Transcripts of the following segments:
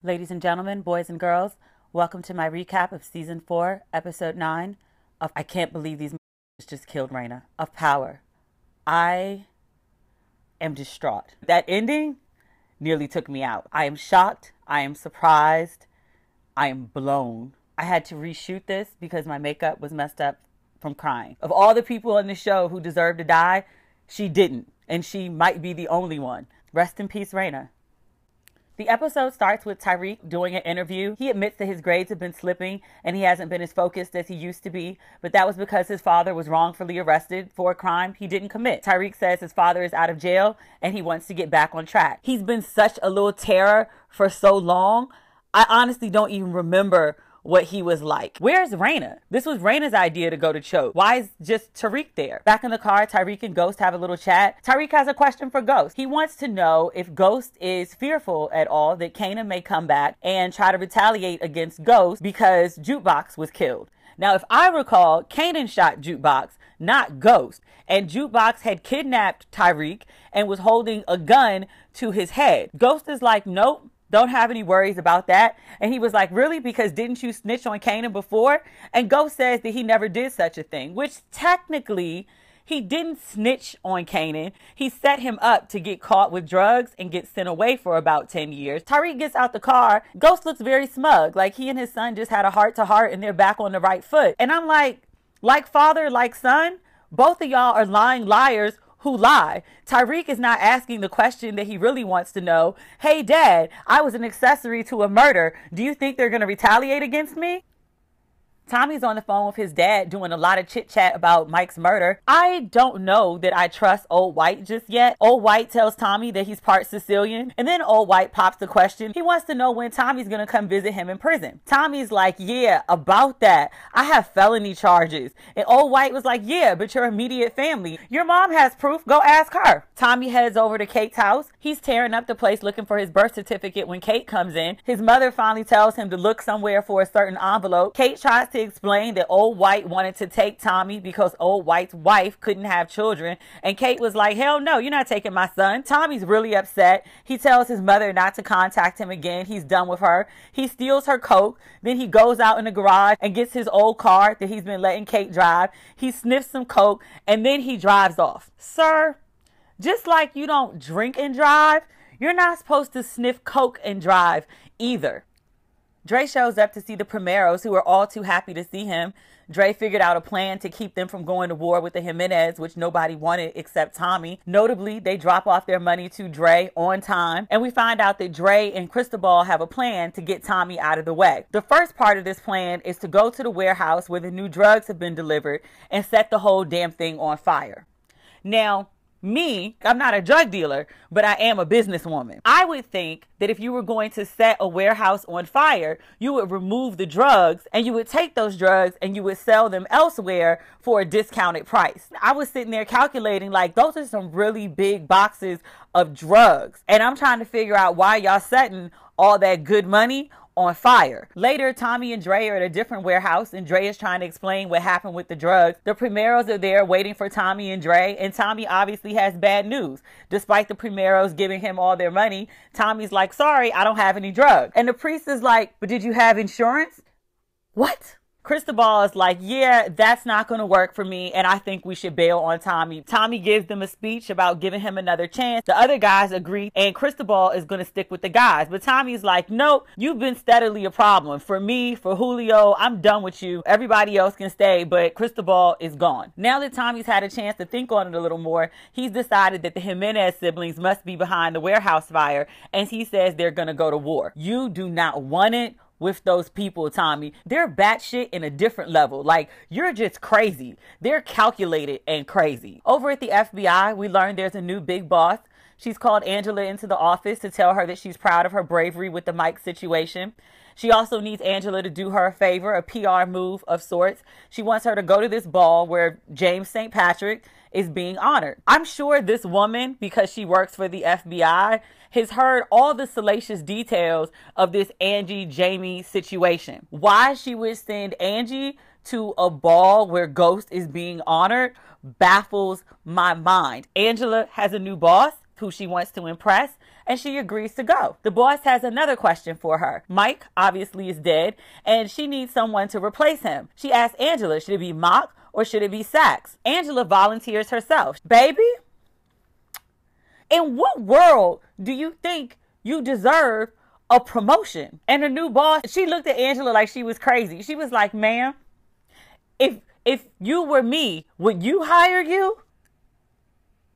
Ladies and gentlemen, boys and girls, welcome to my recap of Season 4, Episode 9 of I Can't Believe These Just Killed Raina, of Power. I am distraught. That ending nearly took me out. I am shocked. I am surprised. I am blown. I had to reshoot this because my makeup was messed up from crying. Of all the people on the show who deserve to die, she didn't. And she might be the only one. Rest in peace, Raina. The episode starts with Tariq doing an interview. He admits that his grades have been slipping and he hasn't been as focused as he used to be, but that was because his father was wrongfully arrested for a crime he didn't commit. Tariq says his father is out of jail and he wants to get back on track. He's been such a little terror for so long. I honestly don't even remember what he was like. Where's Raina? This was Raina's idea to go to Choke. Why is just Tariq there? Back in the car, Tariq and Ghost have a little chat. Tariq has a question for Ghost. He wants to know if Ghost is fearful at all that Kanan may come back and try to retaliate against Ghost because Jukebox was killed. Now, if I recall, Kanan shot Jukebox, not Ghost. And Jukebox had kidnapped Tariq and was holding a gun to his head. Ghost is like, nope. Don't have any worries about that. And he was like, really? Because didn't you snitch on Kanan before? And Ghost says that he never did such a thing, which technically he didn't snitch on Kanan. He set him up to get caught with drugs and get sent away for about 10 years. Tariq gets out the car. Ghost looks very smug. Like he and his son just had a heart to heart and they're back on the right foot. And I'm like father, like son, both of y'all are lying liars who lie. Tariq is not asking the question that he really wants to know. Hey, Dad, I was an accessory to a murder. Do you think they're going to retaliate against me? Tommy's on the phone with his dad doing a lot of chit chat about Mike's murder. I don't know that I trust Old White just yet. Old White tells Tommy that he's part Sicilian, and then Old White pops the question. He wants to know when Tommy's gonna come visit him in prison. Tommy's like, yeah, about that. I have felony charges. And Old White was like, yeah, but your immediate family. Your mom has proof. Go ask her. Tommy heads over to Kate's house. He's tearing up the place looking for his birth certificate when Kate comes in. His mother finally tells him to look somewhere for a certain envelope. Kate tries to explain that Old White wanted to take Tommy because Old White's wife couldn't have children. And Kate was like, hell no, you're not taking my son. Tommy's really upset. He tells his mother not to contact him again. He's done with her. He steals her coat. Then he goes out in the garage and gets his old car that he's been letting Kate drive. He sniffs some coke and then he drives off. Sir, just like you don't drink and drive, you're not supposed to sniff coke and drive either. Dre shows up to see the Primeros, who are all too happy to see him. Dre figured out a plan to keep them from going to war with the Jimenez, which nobody wanted except Tommy. Notably, they drop off their money to Dre on time. And we find out that Dre and Cristobal have a plan to get Tommy out of the way. The first part of this plan is to go to the warehouse where the new drugs have been delivered and set the whole damn thing on fire. Now, I'm not a drug dealer, but I am a businesswoman. I would think that if you were going to set a warehouse on fire, you would remove the drugs and you would take those drugs and you would sell them elsewhere for a discounted price. I was sitting there calculating like those are some really big boxes of drugs. And I'm trying to figure out why y'all setting all that good money on fire. Later, Tommy and Dre are at a different warehouse and Dre is trying to explain what happened with the drugs. The Primeros are there waiting for Tommy and Dre, and Tommy obviously has bad news. Despite the Primeros giving him all their money, Tommy's like, sorry, I don't have any drugs. And the priest is like, but did you have insurance? What? Cristobal is like, yeah, that's not going to work for me, and I think we should bail on Tommy. Tommy gives them a speech about giving him another chance. The other guys agree, and Cristobal is going to stick with the guys. But Tommy's like, nope, you've been steadily a problem. For me, for Julio, I'm done with you. Everybody else can stay, but Cristobal is gone. Now that Tommy's had a chance to think on it a little more, he's decided that the Jimenez siblings must be behind the warehouse fire, and he says they're going to go to war. You do not want it with those people, Tommy. They're batshit in a different level. Like, you're just crazy. They're calculated and crazy. Over at the FBI, we learned there's a new big boss. She's called Angela into the office to tell her that she's proud of her bravery with the Mike situation. She also needs Angela to do her a favor, a PR move of sorts. She wants her to go to this ball where James St. Patrick is being honored. I'm sure this woman, because she works for the FBI, has heard all the salacious details of this Angie-Jamie situation. Why she would send Angie to a ball where Ghost is being honored baffles my mind. Angela has a new boss who she wants to impress, and she agrees to go. The boss has another question for her. Mike obviously is dead, and she needs someone to replace him. She asks Angela, should it be Mock or should it be Sax? Angela volunteers herself. Baby, in what world do you think you deserve a promotion? And the new boss, she looked at Angela like she was crazy. She was like, ma'am, if you were me, would you hire you?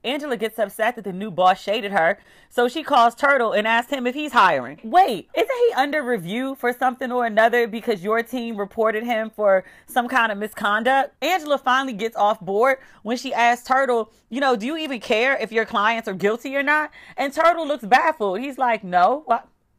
Angela gets upset that the new boss shaded her, so she calls Turtle and asks him if he's hiring. Wait, isn't he under review for something or another because your team reported him for some kind of misconduct? Angela finally gets off board when she asks Turtle, you know, do you even care if your clients are guilty or not? And Turtle looks baffled. He's like, no,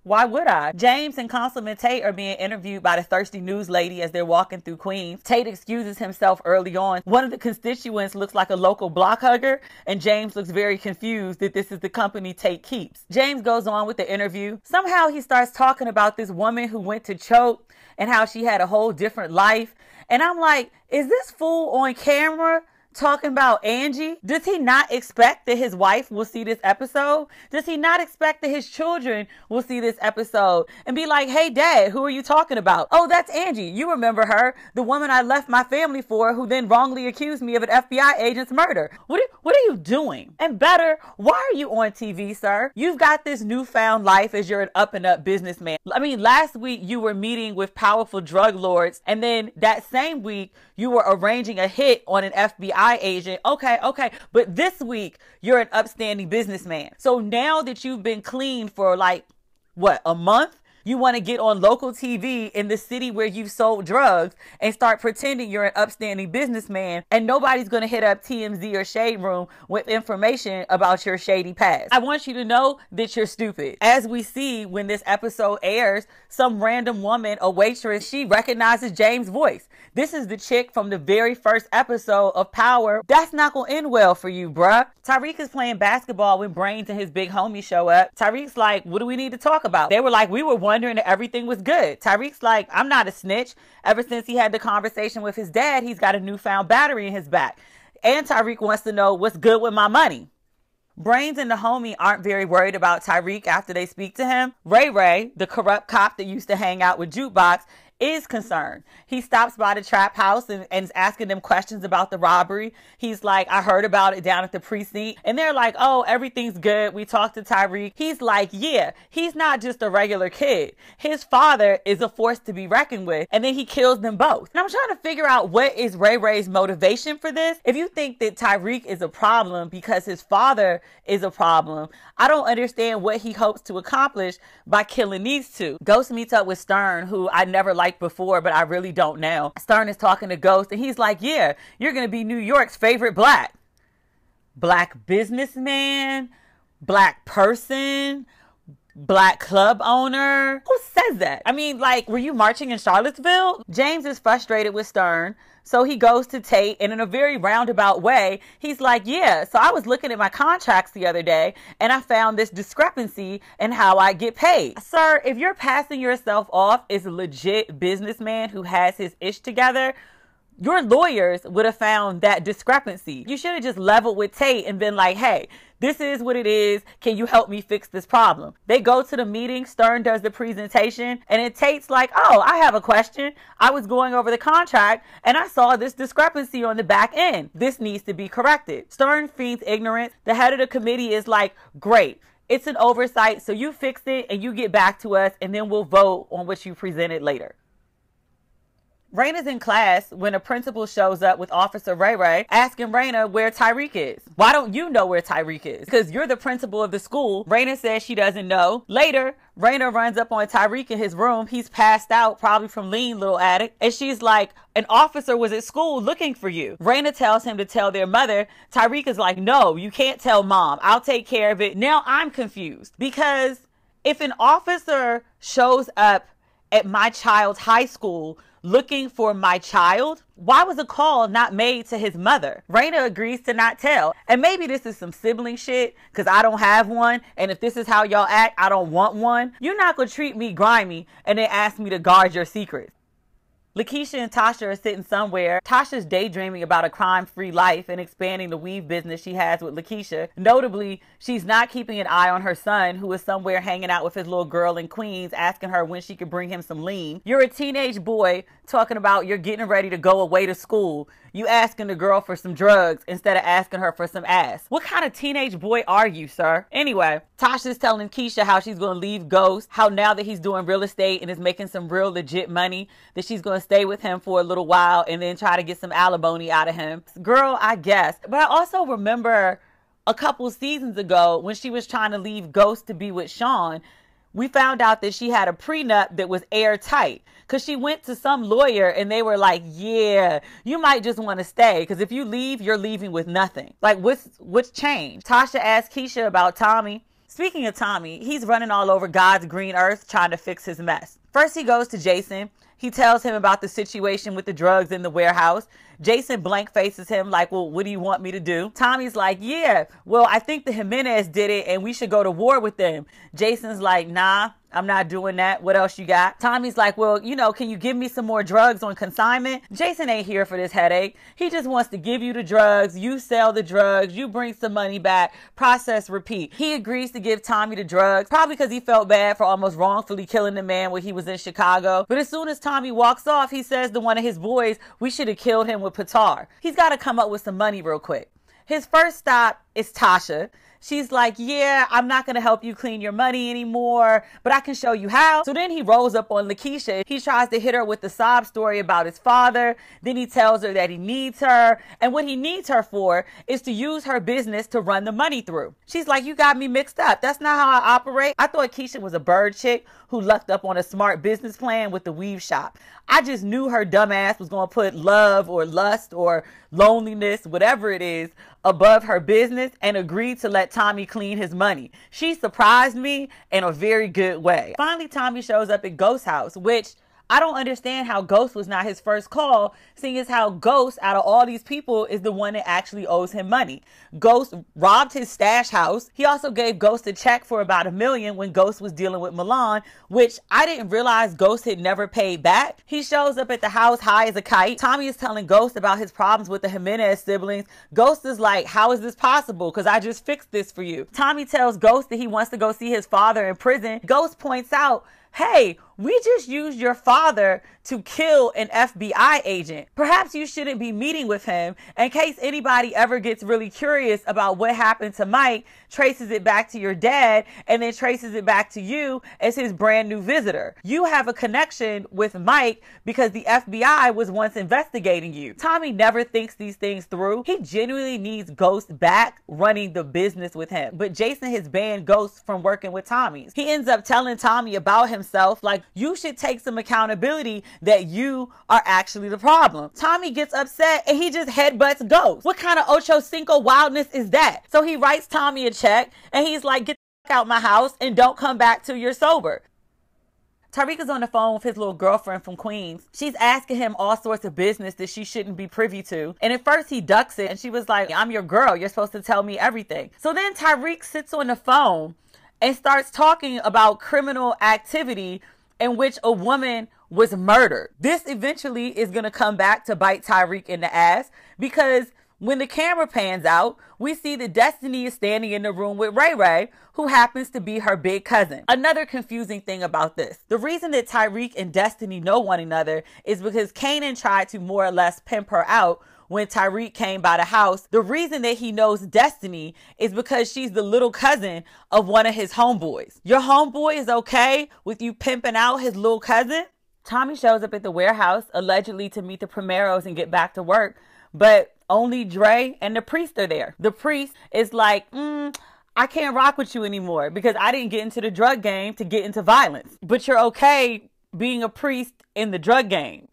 why would I? James and Constable Tate are being interviewed by the thirsty news lady as they're walking through Queens. Tate excuses himself early on. One of the constituents looks like a local block hugger, and James looks very confused that this is the company Tate keeps. James goes on with the interview. Somehow he starts talking about this woman who went to choke and how she had a whole different life. And I'm like, is this fool on camera talking about Angie? Does he not expect that his wife will see this episode? Does he not expect that his children will see this episode and be like, hey dad, who are you talking about? Oh, that's Angie. You remember her, the woman I left my family for, who then wrongly accused me of an FBI agent's murder. What are you doing? And better, why are you on TV, sir? You've got this newfound life as you're an up and up businessman. I mean, last week you were meeting with powerful drug lords, and then that same week you were arranging a hit on an FBI agent. Okay. But this week, you're an upstanding businessman. So now that you've been clean for like, what, a month? You want to get on local TV in the city where you've sold drugs and start pretending you're an upstanding businessman, and nobody's going to hit up TMZ or Shade Room with information about your shady past. I want you to know that you're stupid. As we see when this episode airs, some random woman, a waitress, she recognizes James' voice. This is the chick from the very first episode of Power. That's not going to end well for you, bruh. Tariq is playing basketball when Brains and his big homie show up. Tariq's like, what do we need to talk about? They were like, we were wondering that everything was good. Tariq's like, I'm not a snitch. Ever since he had the conversation with his dad, he's got a newfound battery in his back. And Tariq wants to know what's good with my money. Brains and the homie aren't very worried about Tariq after they speak to him. Ray, the corrupt cop that used to hang out with Jukebox, is concerned. He stops by the trap house and is asking them questions about the robbery. He's like, I heard about it down at the precinct. And they're like, oh, everything's good. We talked to Tariq. He's like, yeah, he's not just a regular kid. His father is a force to be reckoned with. And then he kills them both. And I'm trying to figure out what is Ray's motivation for this. If you think that Tariq is a problem because his father is a problem, I don't understand what he hopes to accomplish by killing these two. Ghost meets up with Stern, who I never liked before, but I really don't now. Stern is talking to Ghost, and he's like, yeah, you're going to be New York's favorite black businessman, black person, black club owner. Who says that? I mean, like, were you marching in Charlottesville? James is frustrated with Stern, so he goes to Tate, and in a very roundabout way, he's like, yeah, so I was looking at my contracts the other day, and I found this discrepancy in how I get paid. Sir, if you're passing yourself off as a legit businessman who has his ish together, your lawyers would have found that discrepancy. You should have just leveled with Tate and been like, hey, this is what it is. Can you help me fix this problem? They go to the meeting. Stern does the presentation. And then Tate's like, oh, I have a question. I was going over the contract and I saw this discrepancy on the back end. This needs to be corrected. Stern feigns ignorance. The head of the committee is like, great. It's an oversight. So you fix it and you get back to us and then we'll vote on what you presented later. Raina's in class when a principal shows up with Officer Ray asking Raina where Tariq is. Why don't you know where Tariq is? Because you're the principal of the school. Raina says she doesn't know. Later, Raina runs up on Tariq in his room. He's passed out, probably from lean, little addict. And she's like, an officer was at school looking for you. Raina tells him to tell their mother. Tariq is like, no, you can't tell mom. I'll take care of it. Now I'm confused because if an officer shows up at my child's high school looking for my child, why was a call not made to his mother? Raina agrees to not tell. And maybe this is some sibling shit because I don't have one. And if this is how y'all act, I don't want one. You're not going to treat me grimy and then ask me to guard your secrets. Lakeisha and Tasha are sitting somewhere. Tasha's daydreaming about a crime-free life and expanding the weave business she has with Lakeisha. Notably, she's not keeping an eye on her son, who is somewhere hanging out with his little girl in Queens, asking her when she could bring him some lean. You're a teenage boy talking about you're getting ready to go away to school. You asking the girl for some drugs instead of asking her for some ass. What kind of teenage boy are you, sir? Anyway, Tasha's telling Keisha how she's going to leave Ghost, how now that he's doing real estate and is making some real legit money, that she's going to stay with him for a little while and then try to get some alimony out of him. Girl, I guess. But I also remember a couple seasons ago when she was trying to leave Ghost to be with Sean, we found out that she had a prenup that was airtight because she went to some lawyer and they were like, yeah, you might just want to stay because if you leave, you're leaving with nothing. Like, what's changed? Tasha asked Keisha about Tommy. Speaking of Tommy, he's running all over God's green earth trying to fix his mess. First, he goes to Jason. He tells him about the situation with the drugs in the warehouse. Jason blank faces him like, well, what do you want me to do? Tommy's like, yeah, well, I think the Jimenez did it and we should go to war with them. Jason's like, nah, I'm not doing that. What else you got? Tommy's like, well, you know, can you give me some more drugs on consignment? Jason ain't here for this headache. He just wants to give you the drugs. You sell the drugs. You bring some money back. Process, repeat. He agrees to give Tommy the drugs, probably because he felt bad for almost wrongfully killing the man when he was in Chicago. But as soon as Tommy walks off, he says to one of his boys, we should have killed him with Patar. He's got to come up with some money real quick. His first stop is Tasha. She's like, yeah, I'm not going to help you clean your money anymore, but I can show you how. So then he rolls up on Lakeisha. He tries to hit her with the sob story about his father. Then he tells her that he needs her. And what he needs her for is to use her business to run the money through. She's like, you got me mixed up. That's not how I operate. I thought Keisha was a bird chick who lucked up on a smart business plan with the weave shop. I just knew her dumb ass was going to put love or lust or loneliness, whatever it is, above her business and agreed to let Tommy clean his money. She surprised me in a very good way. Finally, Tommy shows up at Ghost's house, which I don't understand how Ghost was not his first call, seeing as how Ghost, out of all these people, is the one that actually owes him money. Ghost robbed his stash house. He also gave Ghost a check for about $1 million when Ghost was dealing with Milan, which I didn't realize Ghost had never paid back. He shows up at the house high as a kite. Tommy is telling Ghost about his problems with the Jimenez siblings. Ghost is like, how is this possible? Because I just fixed this for you. Tommy tells Ghost that he wants to go see his father in prison. Ghost points out, hey, we just used your father to kill an FBI agent. Perhaps you shouldn't be meeting with him. In case anybody ever gets really curious about what happened to Mike, traces it back to your dad, and then traces it back to you as his brand new visitor. You have a connection with Mike because the FBI was once investigating you. Tommy never thinks these things through. He genuinely needs Ghost back running the business with him. But Jason has banned Ghost from working with Tommy. He ends up telling Tommy about himself, like, you should take some accountability that you are actually the problem. Tommy gets upset and he just headbutts Ghost. What kind of Ocho Cinco wildness is that? So he writes Tommy a check and he's like, get the fuck out my house and don't come back till you're sober. Tariq is on the phone with his little girlfriend from Queens. She's asking him all sorts of business that she shouldn't be privy to. And at first he ducks it and she was like, I'm your girl. You're supposed to tell me everything. So then Tariq sits on the phone and starts talking about criminal activity in which a woman was murdered. This eventually is going to come back to bite Tariq in the ass because when the camera pans out, we see that Destiny is standing in the room with Ray Ray, who happens to be her big cousin. Another confusing thing about this, the reason that Tariq and Destiny know one another is because Kanan tried to more or less pimp her out when Tariq came by the house. The reason that he knows Destiny is because she's the little cousin of one of his homeboys. Your homeboy is okay with you pimping out his little cousin? Tommy shows up at the warehouse, allegedly to meet the Primeros and get back to work, but only Dre and the priest are there. The priest is like, I can't rock with you anymore because I didn't get into the drug game to get into violence. But you're okay being a priest in the drug game.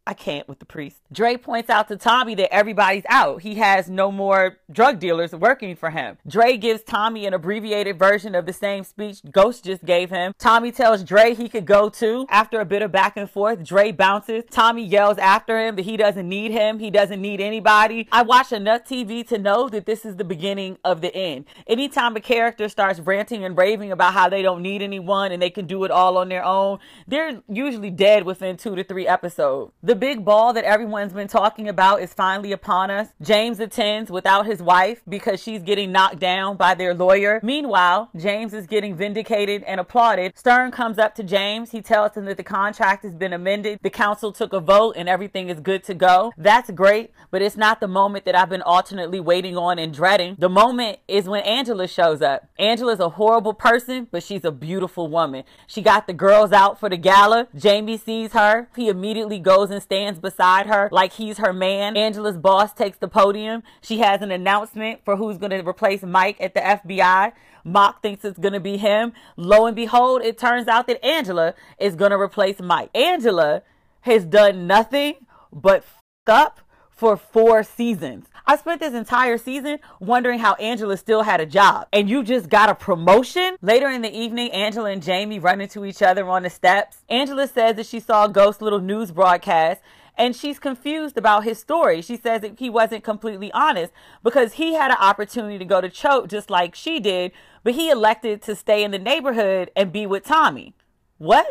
I can't with the priest. Dre points out to Tommy that everybody's out. He has no more drug dealers working for him. Dre gives Tommy an abbreviated version of the same speech Ghost just gave him. Tommy tells Dre he could go too. After a bit of back and forth, Dre bounces. Tommy yells after him that he doesn't need him. He doesn't need anybody. I watch enough TV to know that this is the beginning of the end. Anytime a character starts ranting and raving about how they don't need anyone and they can do it all on their own, they're usually dead within 2 to 3 episodes. The big ball that everyone's been talking about is finally upon us. James attends without his wife because she's getting knocked down by their lawyer. Meanwhile, James is getting vindicated and applauded. Stern comes up to James. He tells him that the contract has been amended. The council took a vote and everything is good to go. That's great, but it's not the moment that I've been alternately waiting on and dreading. The moment is when Angela shows up. Angela's a horrible person, but she's a beautiful woman. She got the girls out for the gala. Jamie sees her. He immediately goes and stands beside her like he's her man. Angela's boss takes the podium. She has an announcement for who's going to replace Mike at the FBI. Mock thinks it's going to be him. Lo and behold, it turns out that Angela is going to replace Mike. Angela has done nothing but f up for 4 seasons. I spent this entire season wondering how Angela still had a job. And you just got a promotion? Later in the evening, Angela and Jamie run into each other on the steps. Angela says that she saw Ghost's little news broadcast and she's confused about his story. She says that he wasn't completely honest because he had an opportunity to go to Choate just like she did, but he elected to stay in the neighborhood and be with Tommy. What?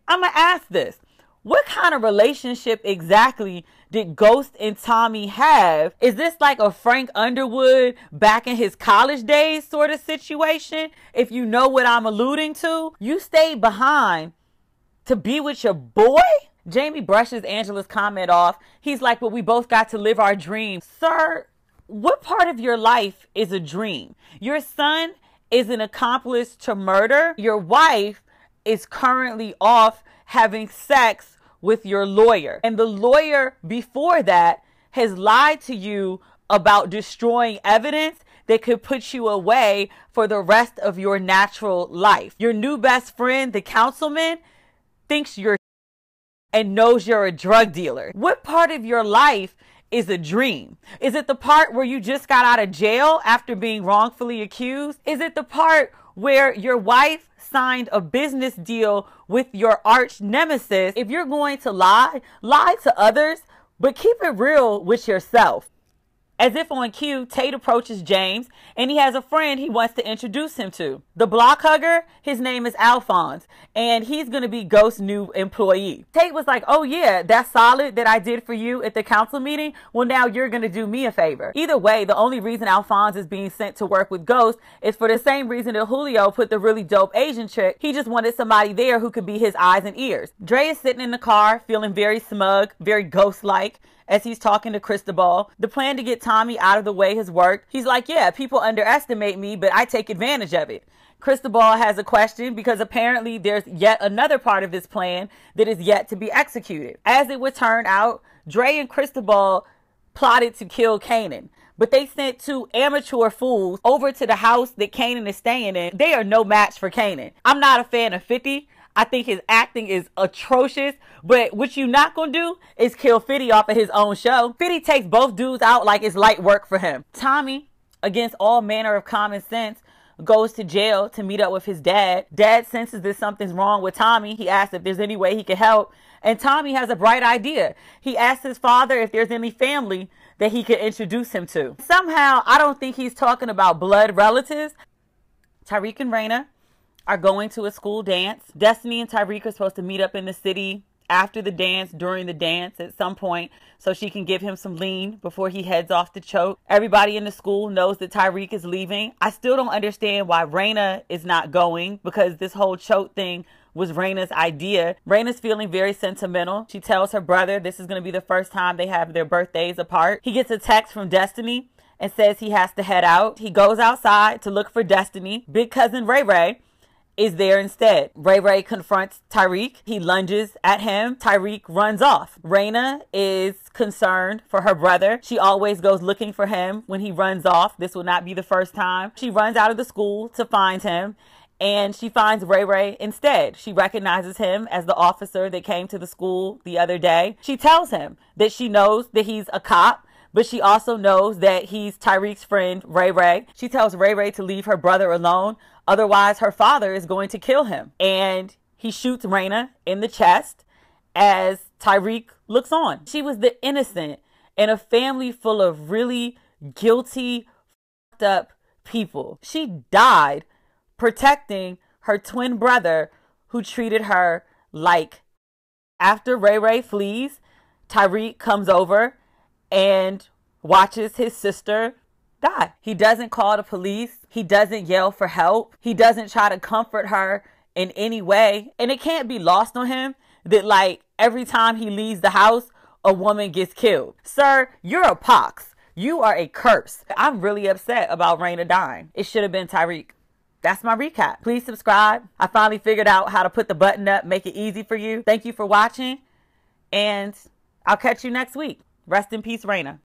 I'm gonna ask this. What kind of relationship exactly did Ghost and Tommy have? Is this like a Frank Underwood back in his college days sort of situation? If you know what I'm alluding to, you stayed behind to be with your boy? Jamie brushes Angela's comment off. He's like, but we both got to live our dreams. Sir, what part of your life is a dream? Your son is an accomplice to murder. Your wife is currently off having sex with your lawyer. And the lawyer before that has lied to you about destroying evidence that could put you away for the rest of your natural life. Your new best friend, the councilman, thinks you're and knows you're a drug dealer. What part of your life is a dream? Is it the part where you just got out of jail after being wrongfully accused? Is it the part where your wife signed a business deal with your arch nemesis? If you're going to lie, lie to others, but keep it real with yourself. As if on cue, Tate approaches James and he has a friend he wants to introduce him to. The block hugger, his name is Alphonse, and he's going to be Ghost's new employee. Tate was like, oh yeah, that's solid that I did for you at the council meeting. Well, now you're going to do me a favor. Either way, the only reason Alphonse is being sent to work with Ghost is for the same reason that Julio put the really dope Asian chick. He just wanted somebody there who could be his eyes and ears. Dre is sitting in the car feeling very smug, very ghost-like, as he's talking to Cristobal. The plan to get Tommy out of the way has worked. He's like, yeah, people underestimate me, but I take advantage of it. Cristobal has a question because apparently there's yet another part of this plan that is yet to be executed. As it would turn out, Dre and Cristobal plotted to kill Kanan, but they sent 2 amateur fools over to the house that Kanan is staying in. They are no match for Kanan. I'm not a fan of 50. I think his acting is atrocious, but what you not gonna do is kill 50 off of his own show. 50 takes both dudes out like it's light work for him. Tommy, against all manner of common sense, goes to jail to meet up with his dad. Dad senses that something's wrong with Tommy. He asks if there's any way he can help, and Tommy has a bright idea. He asks his father if there's any family that he could introduce him to. Somehow, I don't think he's talking about blood relatives. Tariq and Raina are going to a school dance. Destiny and Tariq are supposed to meet up in the city after the dance, during the dance at some point, so she can give him some lean before he heads off to Choate. Everybody in the school knows that Tariq is leaving. I still don't understand why Raina is not going, because this whole Choate thing was Raina's idea. Raina's feeling very sentimental. She tells her brother this is going to be the first time they have their birthdays apart. He gets a text from Destiny and says he has to head out. He goes outside to look for Destiny. Big cousin Ray Ray is there instead. Ray Ray confronts Tariq. He lunges at him. Tariq runs off. Raina is concerned for her brother. She always goes looking for him when he runs off. This will not be the first time. She runs out of the school to find him. and she finds Ray Ray instead. She recognizes him as the officer that came to the school the other day. She tells him that she knows that he's a cop, but she also knows that he's Tariq's friend, Ray Ray. She tells Ray Ray to leave her brother alone, otherwise her father is going to kill him. And he shoots Raina in the chest as Tariq looks on. She was the innocent in a family full of really guilty, fucked up people. She died protecting her twin brother who treated her like. After Ray Ray flees, Tariq comes over and watches his sister die. He doesn't call the police. He doesn't yell for help. He doesn't try to comfort her in any way. And it can't be lost on him that, like, every time he leaves the house, a woman gets killed. Sir, you're a pox. You are a curse. I'm really upset about Raina dying. It should have been Tariq. That's my recap. Please subscribe. I finally figured out how to put the button up, make it easy for you. Thank you for watching, and I'll catch you next week. Rest in peace, Raina.